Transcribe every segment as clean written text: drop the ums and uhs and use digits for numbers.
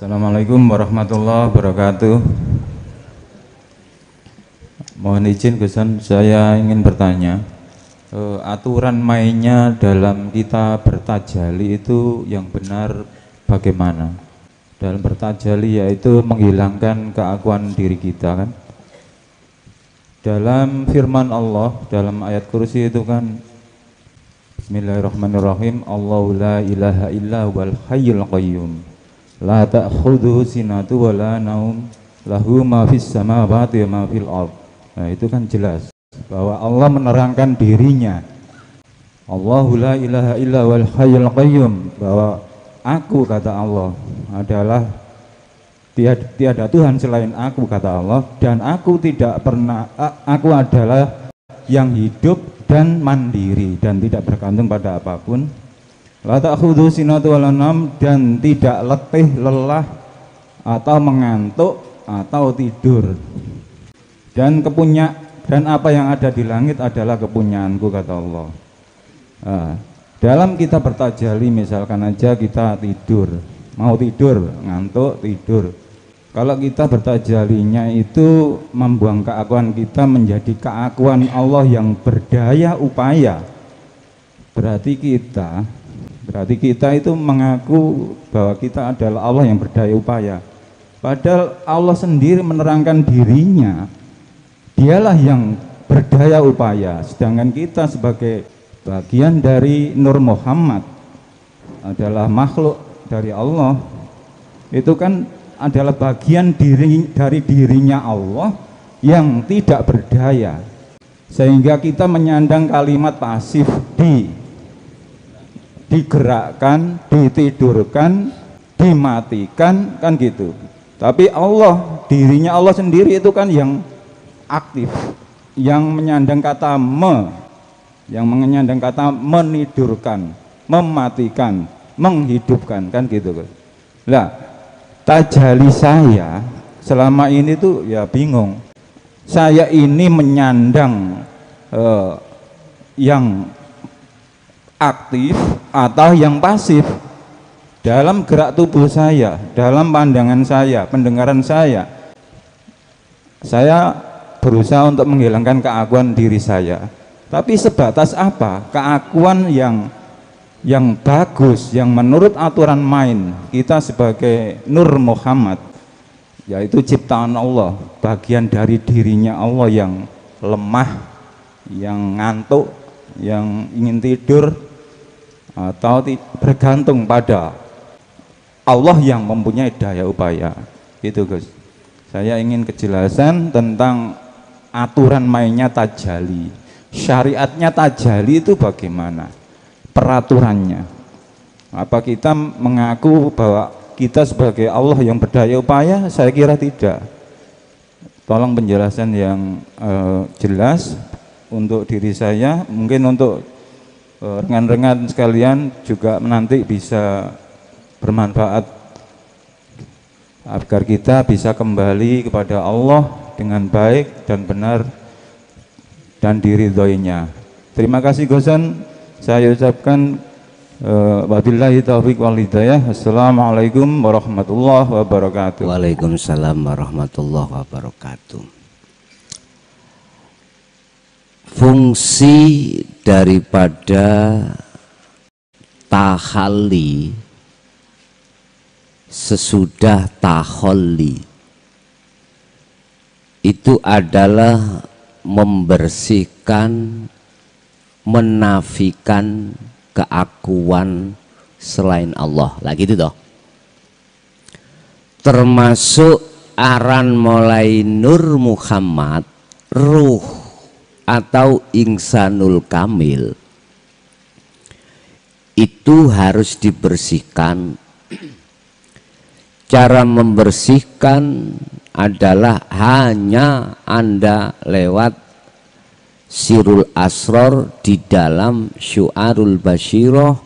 Assalamualaikum warahmatullahi wabarakatuh. Mohon izin Gusan, saya ingin bertanya, aturan mainnya dalam kita bertajali itu yang benar bagaimana? Dalam bertajali yaitu menghilangkan keakuan diri kita kan? Dalam firman Allah, dalam ayat kursi itu kan, Bismillahirrahmanirrahim, Allahu la ilaha illa wal hayyul qayyum la ta'khudhuhu sinatu wa la naum lahu ma fis samawati wa ma fil ardh. Nah, itu kan jelas bahwa Allah menerangkan dirinya. Allahu la ilaha illa wal hayyul qayyum, bahwa aku, kata Allah, adalah tiada Tuhan selain aku, kata Allah, dan aku aku adalah yang hidup dan mandiri dan tidak bergantung pada apapun. La ta'khudhu sinatu wala naum, dan tidak letih, lelah atau mengantuk atau tidur. Dan apa yang ada di langit adalah kepunyaanku, kata Allah. Nah, dalam kita bertajali, misalkan aja kita tidur, mau tidur, ngantuk, tidur. Kalau kita bertajalinya itu membuang keakuan kita menjadi keakuan Allah yang berdaya upaya, berarti kita itu mengaku bahwa kita adalah Allah yang berdaya upaya. Padahal Allah sendiri menerangkan dirinya, dialah yang berdaya upaya, sedangkan kita sebagai bagian dari Nur Muhammad adalah makhluk dari Allah, itu kan adalah bagian dari dirinya Allah yang tidak berdaya, sehingga kita menyandang kalimat pasif, digerakkan, ditidurkan, dimatikan, kan gitu. Tapi Allah, dirinya Allah sendiri itu kan yang aktif, yang menyandang kata yang menyandang kata menidurkan, mematikan, menghidupkan, kan gitu. Nah, tajali saya selama ini tuh ya bingung. Saya ini menyandang yang aktif atau yang pasif dalam gerak tubuh saya, dalam pandangan saya, pendengaran saya. Saya berusaha untuk menghilangkan keakuan diri saya, tapi sebatas apa? Keakuan yang bagus, yang menurut aturan main kita sebagai Nur Muhammad, yaitu ciptaan Allah, bagian dari dirinya Allah yang lemah, yang ngantuk, yang ingin tidur, atau bergantung pada Allah yang mempunyai daya upaya. Itu Gus, saya ingin kejelasan tentang aturan mainnya tajali, syariatnya tajali itu bagaimana, peraturannya. Apa kita mengaku bahwa kita sebagai Allah yang berdaya upaya? Saya kira tidak. Tolong penjelasan yang jelas untuk diri saya, mungkin untuk rekan-rekan sekalian juga nanti bisa bermanfaat, agar kita bisa kembali kepada Allah dengan baik dan benar dan diridhoinya. Terima kasih Gosan, saya ucapkan wabillahi taufiq wal hidayah. Assalamualaikum warahmatullahi wabarakatuh. Waalaikumsalam warahmatullahi wabarakatuh. Fungsi daripada tahalli sesudah taholli itu adalah membersihkan, menafikan keakuan selain Allah. Lah gitu toh. Termasuk aran mulai Nur Muhammad, ruh atau Insanul Kamil itu harus dibersihkan. Cara membersihkan adalah hanya Anda lewat Sirul Asror di dalam Syu'arul Basyiroh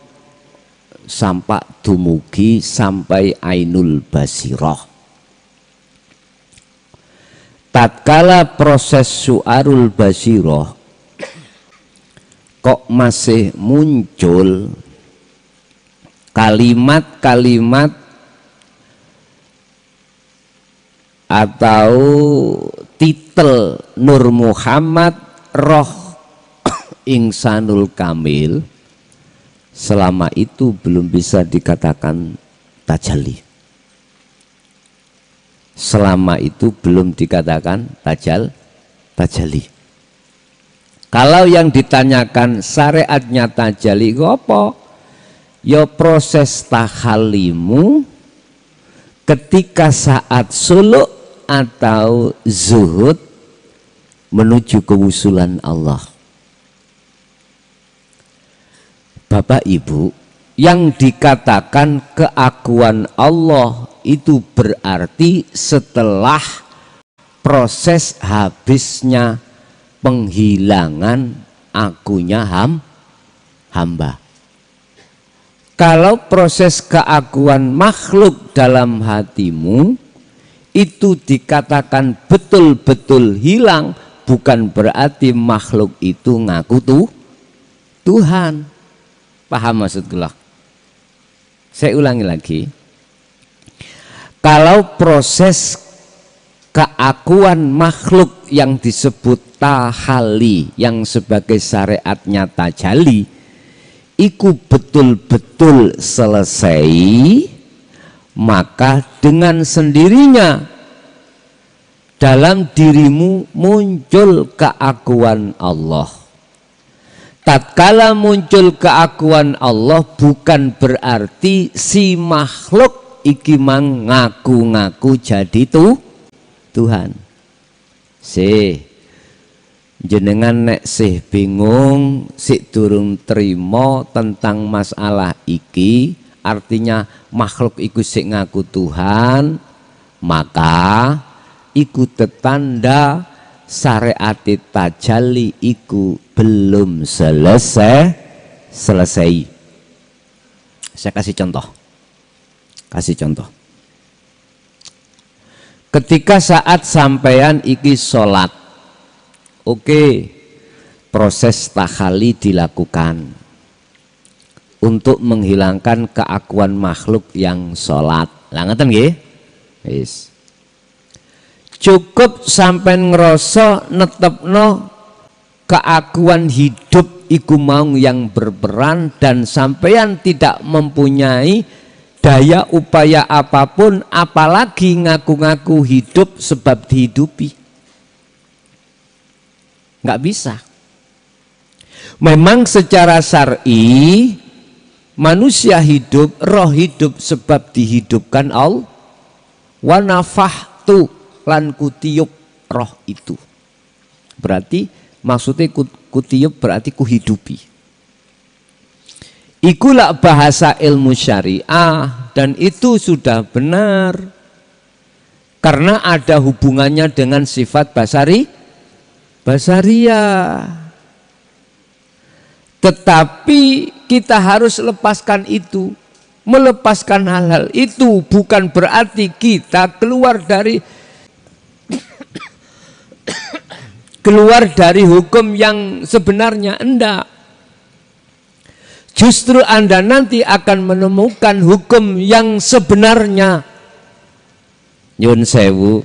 sampai dumugi sampai Ainul Basiroh. Tatkala proses Syu'arul Basyiroh kok masih muncul kalimat-kalimat atau titel Nur Muhammad Roh Insanul Kamil, selama itu belum bisa dikatakan tajalli. Selama itu belum dikatakan tajalli. Kalau yang ditanyakan syariatnya tajalli apa? Ya proses tahallimu ketika saat suluk atau zuhud menuju kewusulan Allah. Bapak Ibu, yang dikatakan keakuan Allah itu berarti setelah proses habisnya penghilangan akunya hamba. Kalau proses keakuan makhluk dalam hatimu itu dikatakan betul-betul hilang, bukan berarti makhluk itu ngaku Tuhan. Paham maksudku? Saya ulangi lagi. Kalau proses keakuan makhluk yang disebut tahalli, yang sebagai syariatnya tajalli, iku betul-betul selesai, maka dengan sendirinya dalam dirimu muncul keakuan Allah. Tatkala muncul keakuan Allah bukan berarti si makhluk iki mang ngaku-ngaku jadi Tuhan. Jenengan nek bingung, durung terima tentang masalah iki, artinya makhluk iku sik ngaku Tuhan, maka iku tetanda syariat tajalli iku belum selesai. Saya kasih contoh. Ketika saat sampean iki sholat, oke, proses tahalli dilakukan untuk menghilangkan keakuan makhluk yang sholat. Lah ngeten nggih? Wis. Cukup sampean ngerasa netepno keakuan hidup iku mau yang berperan, dan sampean tidak mempunyai daya upaya apapun, apalagi ngaku-ngaku hidup sebab dihidupi. Nggak bisa. Memang secara syar'i manusia hidup, roh hidup sebab dihidupkan Allah. Wa nafahtu, lan kutiup roh itu. Berarti maksudnya kutiup berarti kuhidupi. Ikulah bahasa ilmu syariah, dan itu sudah benar. Karena ada hubungannya dengan sifat basariyah. Tetapi kita harus lepaskan itu. Melepaskan hal-hal itu bukan berarti kita keluar dari hukum yang sebenarnya. Enggak. Justru Anda nanti akan menemukan hukum yang sebenarnya. Nyun sewu.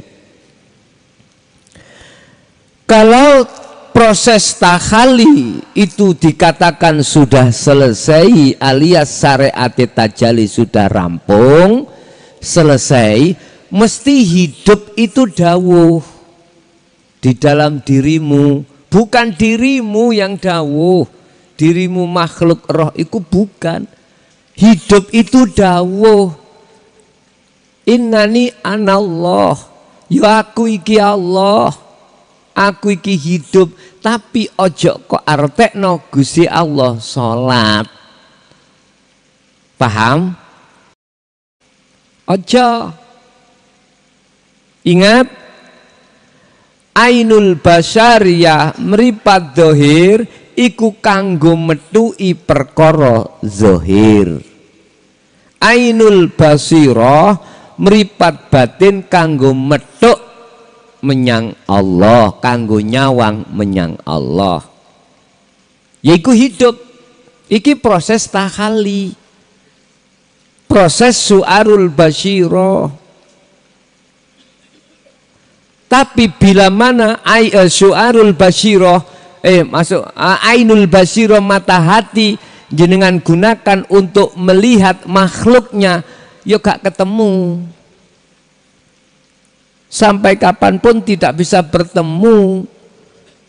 Kalau proses tahalli itu dikatakan sudah selesai, alias syariat tajalli sudah rampung, selesai, mesti hidup itu dawuh di dalam dirimu, bukan dirimu yang dawuh. Dirimu makhluk roh itu bukan. Hidup itu dawuh. Innani anallah. Ya aku iki Allah. Aku iki hidup. Tapi ojo kok artekno Gusti Allah salat. Paham? Ojo. Ingat, ainul basyariyah mripat dohir iku kanggo metuki perkara zahir. Ainul basirah mripat batin kanggo metuk menyang Allah, kanggo nyawang menyang Allah. Yaiku hidup. Iki proses tahalli. Proses su'arul basyirah. Tapi bila mana syu'arul basyirah ainul basyirah, mata hati jenengan gunakan untuk melihat makhluknya, ya gak ketemu. Sampai kapanpun tidak bisa bertemu,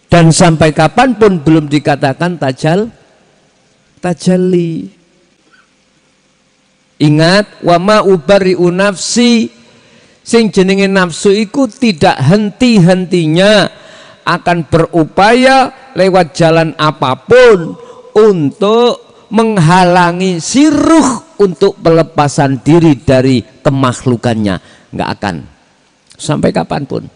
dan sampai kapanpun belum dikatakan tajalli. Ingat, wa ma ubari'u nafsi, sing jenenge nafsu iku tidak henti-hentinya akan berupaya lewat jalan apapun untuk menghalangi siruh untuk pelepasan diri dari kemakhlukannya. Nggak akan sampai kapanpun.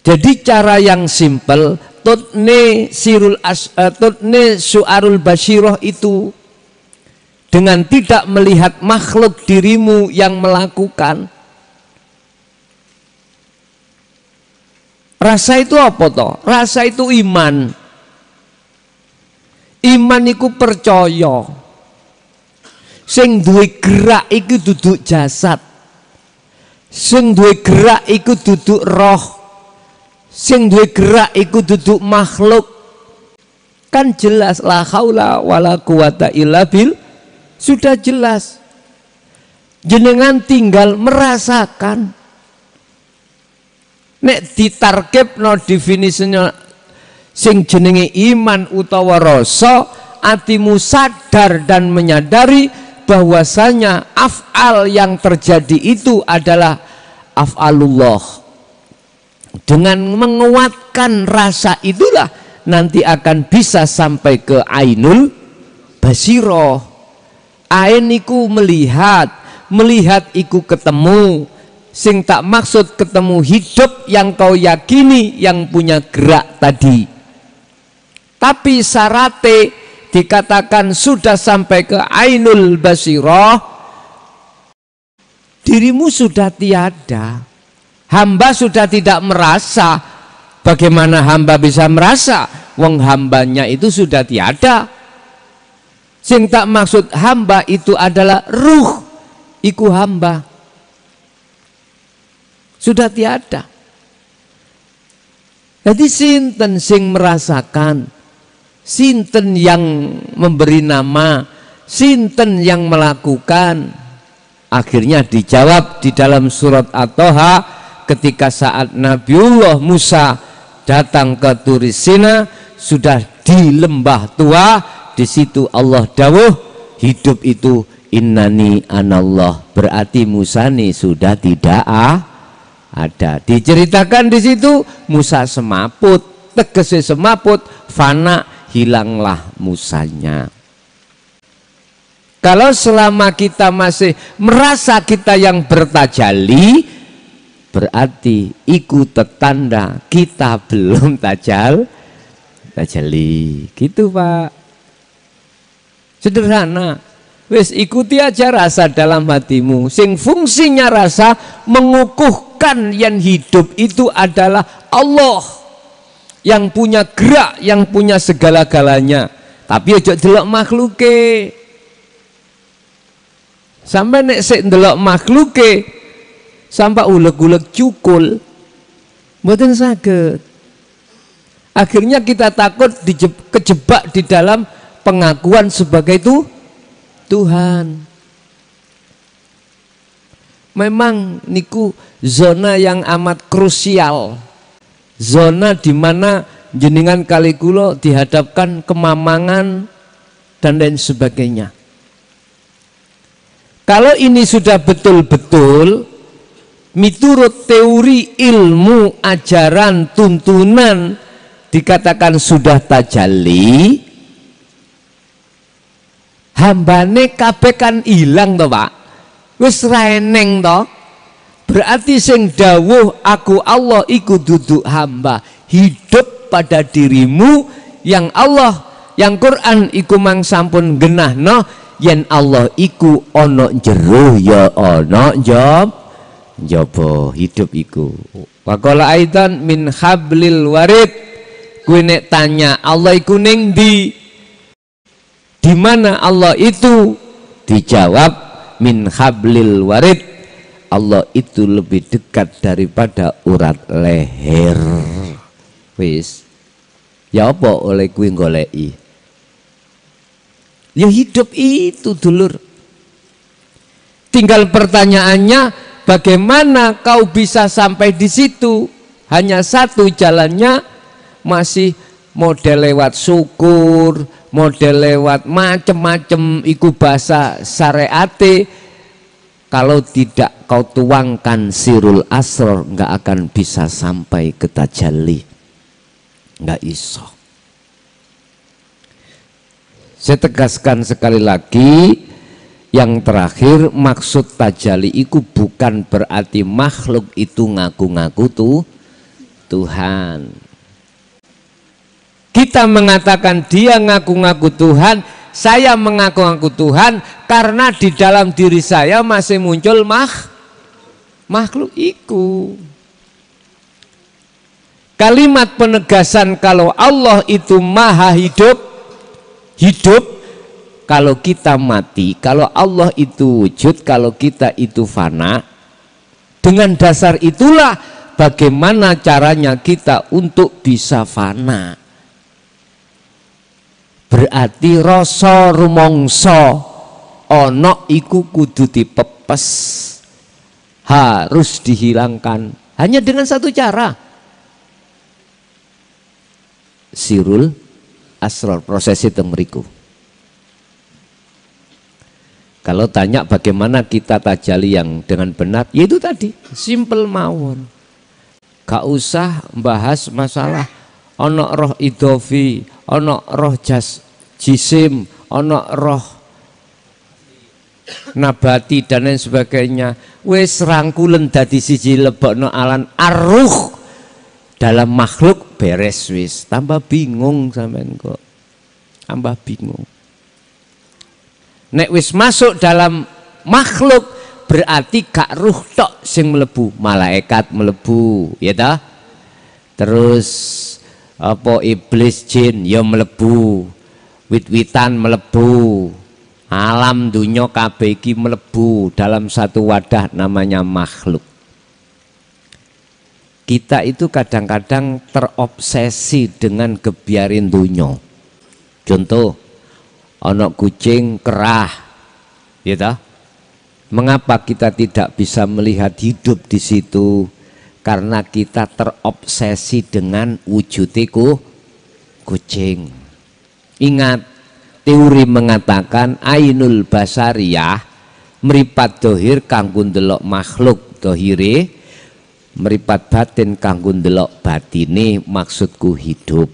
Jadi cara yang simpel, tutne syu'arul basyirah itu dengan tidak melihat makhluk dirimu yang melakukan. Rasa itu apa toh? Rasa itu iman. Iman iku percaya. Sing duwe gerak iku duduk jasad. Sing duwe gerak iku duduk roh. Sing duwe gerak iku duduk makhluk. Kan jelas, la haula wala quwata illa billah. Sudah jelas. Jenengan tinggal merasakan. Nek ditarkib no definisinya sing jenenge iman utawa rasa, atimu sadar dan menyadari bahwasanya af'al yang terjadi itu adalah af'alullah. Dengan menguatkan rasa itulah nanti akan bisa sampai ke ainul basyirah. Ain iku melihat, melihat iku ketemu. Sing tak maksud ketemu hidup yang kau yakini yang punya gerak tadi. Tapi syarate dikatakan sudah sampai ke ainul basyirah, dirimu sudah tiada. Hamba sudah tidak merasa. Bagaimana hamba bisa merasa? Wong hambanya itu sudah tiada. Sing tak maksud hamba itu adalah ruh, iku hamba. Sudah tiada. Jadi sinten sing merasakan, sinten yang memberi nama, sinten yang melakukan. Akhirnya dijawab di dalam surat At-Thaha ketika saat Nabiullah Musa datang ke Turi Sina, sudah di lembah tua, di situ Allah dawuh, hidup itu innani anallah, berarti Musa ini sudah tidak ada. Diceritakan di situ Musa semaput, tegese semaput, fana, hilanglah Musanya. Kalau selama kita masih merasa kita yang bertajalli, berarti ikut tanda kita belum tajalli. Gitu Pak. Sederhana. Wis ikuti aja rasa dalam hatimu. Sing fungsinya rasa mengukuhkan yang hidup itu adalah Allah yang punya gerak, yang punya segala-galanya. Tapi ojo delok makhluke. Sampai nek sik ndelok makhluke, sampai uleg-uleg cukul, mboten saged. Akhirnya kita takut kejebak di dalam pengakuan sebagai Tuhan. Memang niku zona yang amat krusial. Zona di mana jenengan kali kula dihadapkan kemamangan dan lain sebagainya. Kalau ini sudah betul-betul miturut teori ilmu, ajaran, tuntunan dikatakan sudah tajalli, hambane kabeh kan ilang to Pak, wis ra eneng to. Berarti sing dawuh aku Allah iku duduk hamba, hidup pada dirimu yang Allah, yang Quran iku mang sampun genahno yen Allah iku ana jero ya ana njaba hidup iku. Waqala aidan min hablil warid, kuwi nek tanya Allah iku ning ndi? Di mana Allah itu? Dijawab min hablil warid, Allah itu lebih dekat daripada urat leher. Wis. Ya apa oleh kuwi goleki? Ya hidup itu dulur. Tinggal pertanyaannya, bagaimana kau bisa sampai di situ? Hanya satu jalannya, masih model lewat syukur, model lewat macem-macem iku bahasa syariate. Kalau tidak kau tuangkan sirul asrar, nggak akan bisa sampai ke tajalli, nggak iso. Saya tegaskan sekali lagi, yang terakhir, maksud tajalli itu bukan berarti makhluk itu ngaku-ngaku tuh Tuhan. Kita mengatakan dia ngaku-ngaku Tuhan, saya mengaku-ngaku Tuhan, karena di dalam diri saya masih muncul makhluk itu. Kalimat penegasan kalau Allah itu maha hidup, kalau kita mati, kalau Allah itu wujud, kalau kita itu fana. Dengan dasar itulah bagaimana caranya kita untuk bisa fana. Berarti rasa rumangsa ana iku kudu dipepes, harus dihilangkan hanya dengan satu cara, sirul asrar, proses itu meriku. Kalau tanya bagaimana kita tajalli yang dengan benar, yaitu tadi simple mawon, gak usah bahas masalah ono roh idofi, ono roh jisim, ono roh nabati dan lain sebagainya. Wes rangkulen dadi siji lebokno alan arruh dalam makhluk, beres wis. Tambah bingung sampean kok. Tambah bingung. Nek wis masuk dalam makhluk berarti gak ruh tok sing mlebu, malaikat mlebu, ya ta? Terus apa iblis jin ya mlebu, wit-witan mlebu, alam dunya kabeh iki mlebu dalam satu wadah namanya makhluk. Kita itu kadang-kadang terobsesi dengan kebiarin dunya. Contoh, ana kucing kerah, ya ta? Mengapa kita tidak bisa melihat hidup di situ? Karena kita terobsesi dengan wujudiku kucing. Ingat, teori mengatakan ainul basariyah meripat dohir kanggo ndelok makhluk dohire, meripat batin kanggo ndelok batine, maksudku hidup.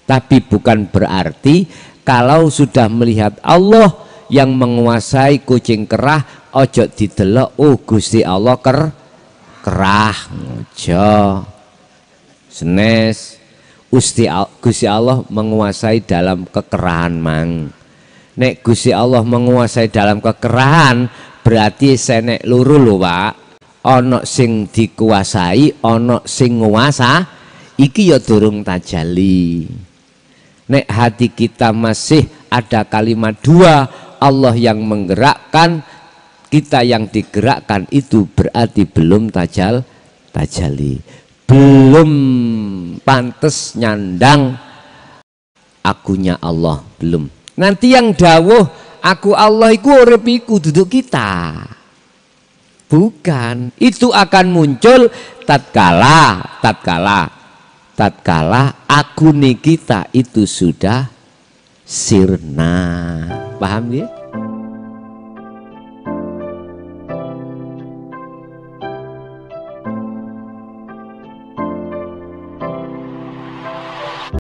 Tapi bukan berarti kalau sudah melihat Allah yang menguasai kucing kerah, ojo didelok oh Gusti Allah kerah, ojo. Senes Gusti Allah menguasai dalam kekerahan mang. Nek Gusti Allah menguasai dalam kekerahan berarti senek luru lho Pak. Ono sing dikuasai, ono sing nguasa, iki ya durung tajalli. Nek hati kita masih ada kalimat dua, Allah yang menggerakkan, kita yang digerakkan, itu berarti belum tajalli, belum pantes nyandang akunya Allah, belum. Nanti yang dawuh aku Allah iku urip iku duduk kita, bukan. Itu akan muncul tatkala akuni kita itu sudah sirna. Paham ya?